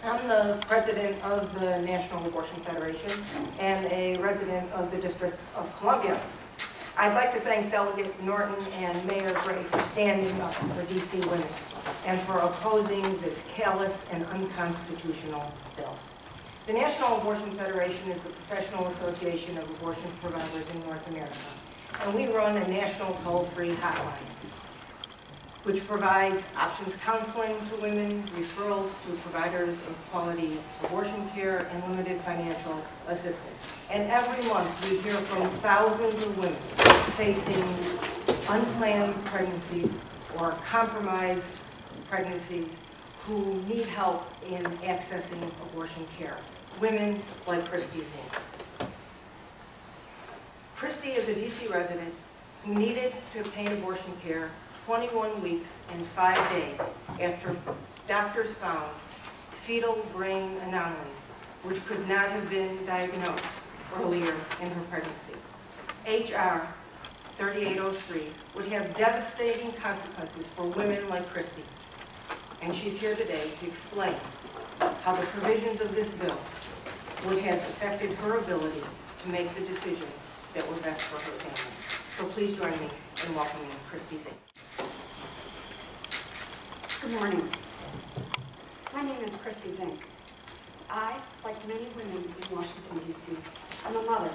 I'm the president of the National Abortion Federation and a resident of the District of Columbia. I'd like to thank Delegate Norton and Mayor Gray for standing up for DC women and for opposing this callous and unconstitutional bill. The National Abortion Federation is the professional association of abortion providers in North America, and we run a national toll-free hotline which provides options counseling to women, referrals to providers of quality abortion care, and limited financial assistance. And every month we hear from thousands of women facing unplanned pregnancies or compromised pregnancies who need help in accessing abortion care. Women like Christy Zink. Christy is a DC resident who needed to obtain abortion care 21 weeks and 5 days after doctors found fetal brain anomalies, which could not have been diagnosed earlier in her pregnancy. HR 3803 would have devastating consequences for women like Christy, and she's here today to explain how the provisions of this bill would have affected her ability to make the decisions that were best for her family. So please join me in welcoming Christy Zink. Good morning. My name is Christy Zink. I, like many women in Washington, D.C., am a mother.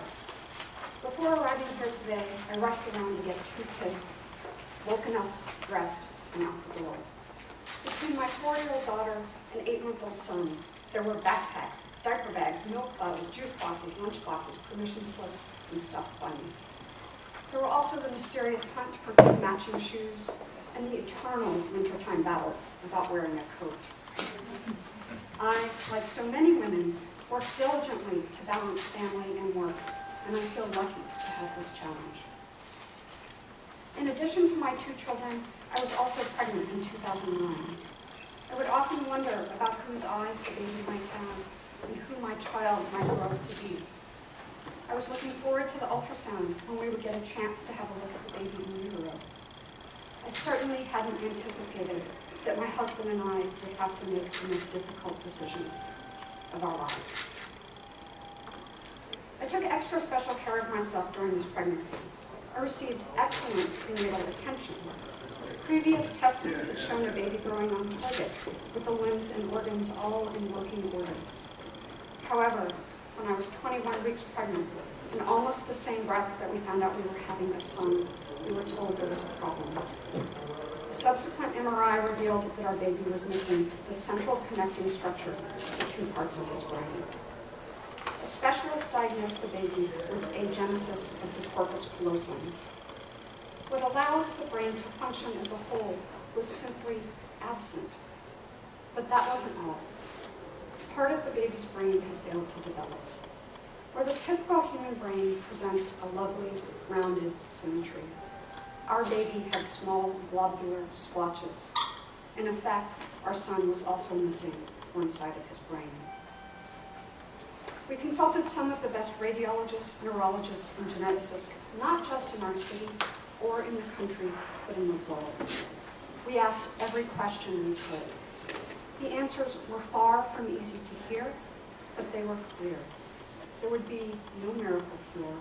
Before arriving here today, I rushed around to get 2 kids, woken up, dressed, and out the door. Between my 4-year-old daughter and 8-month-old son, there were backpacks, diaper bags, milk bottles, juice boxes, lunch boxes, permission slips, and stuffed bunnies. There were also the mysterious hunt for 2 matching shoes and the eternal wintertime battle about wearing a coat. I, like so many women, work diligently to balance family and work, and I feel lucky to have this challenge. In addition to my 2 children, I was also pregnant in 2009. I would often wonder about whose eyes the baby might have and who my child might grow up to be. I was looking forward to the ultrasound when we would get a chance to have a look at the baby in utero. I certainly hadn't anticipated that my husband and I would have to make the most difficult decision of our lives. I took extra special care of myself during this pregnancy. I received excellent prenatal attention. Previous testing had shown a baby growing on target, with the limbs and organs all in working order. However, when I was 21 weeks pregnant, in almost the same breath that we found out we were having a son, we were told there was a problem. A subsequent MRI revealed that our baby was missing the central connecting structure to the 2 parts of his brain. A specialist diagnosed the baby with agenesis of the corpus callosum. What allows the brain to function as a whole was simply absent. But that wasn't all. Part of the baby's brain had failed to develop. Where the typical human brain presents a lovely, rounded symmetry, our baby had small, globular splotches. In effect, our son was also missing one side of his brain. We consulted some of the best radiologists, neurologists, and geneticists, not just in our city or in the country, but in the world. We asked every question we could. The answers were far from easy to hear, but they were clear. There would be no miracle cure.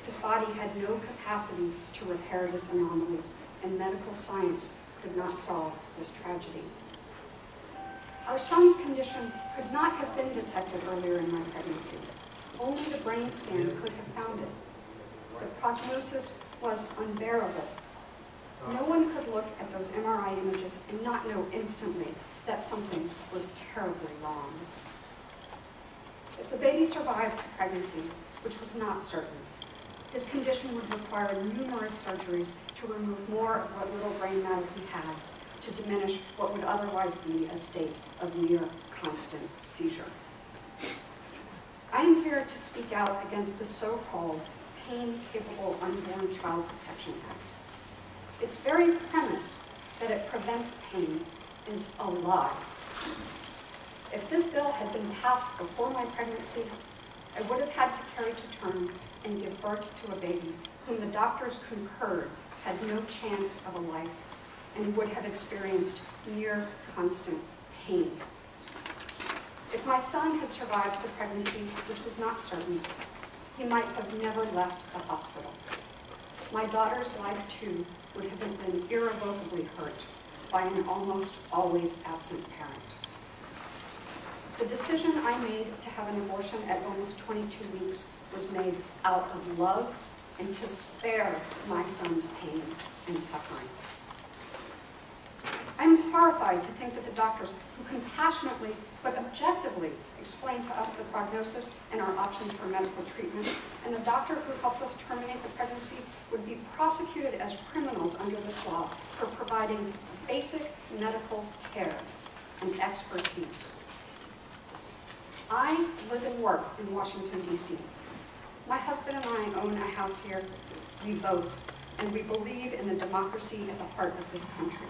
His body had no capacity to repair this anomaly, and medical science could not solve this tragedy. Our son's condition could not have been detected earlier in my pregnancy. Only the brain scan could have found it. The prognosis was unbearable. No one could look at those MRI images and not know instantly that something was terribly wrong. If the baby survived pregnancy, which was not certain, his condition would require numerous surgeries to remove more of what little brain matter he had, to diminish what would otherwise be a state of near constant seizure. I am here to speak out against the so-called Pain-Capable Unborn Child Protection Act. Its very premise that it prevents pain is a lie. If this bill had been passed before my pregnancy, I would have had to carry to term and give birth to a baby whom the doctors concurred had no chance of a life and would have experienced near constant pain. If my son had survived the pregnancy, which was not certain, he might have never left the hospital. My daughter's life, too, would have been irrevocably hurt by an almost always absent parent. The decision I made to have an abortion at almost 22 weeks was made out of love and to spare my son's pain and suffering. I'm horrified to think that the doctors who compassionately but objectively explained to us the prognosis and our options for medical treatment, and the doctor who helped us terminate the pregnancy would be prosecuted as criminals under this law for providing basic medical care and expertise. I live and work in Washington, D.C. My husband and I own a house here. We vote, and we believe in the democracy at the heart of this country.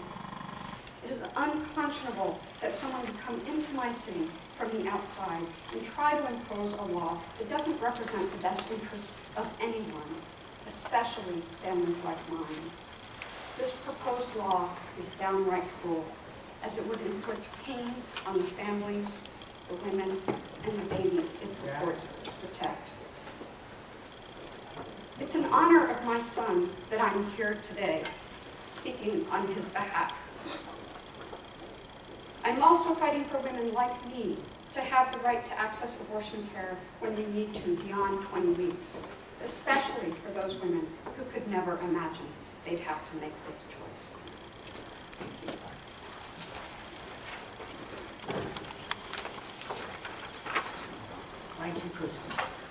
It is unconscionable that someone would come into my city from the outside and try to impose a law that doesn't represent the best interests of anyone, especially families like mine. This proposed law is downright cruel, as it would inflict pain on the families, the women, and the babies it purports to protect. It's in honor of my son that I'm here today, speaking on his behalf. I'm also fighting for women like me to have the right to access abortion care when they need to beyond 20 weeks, especially for those women who could never imagine they'd have to make this choice. Thank you. Thank you, Christy.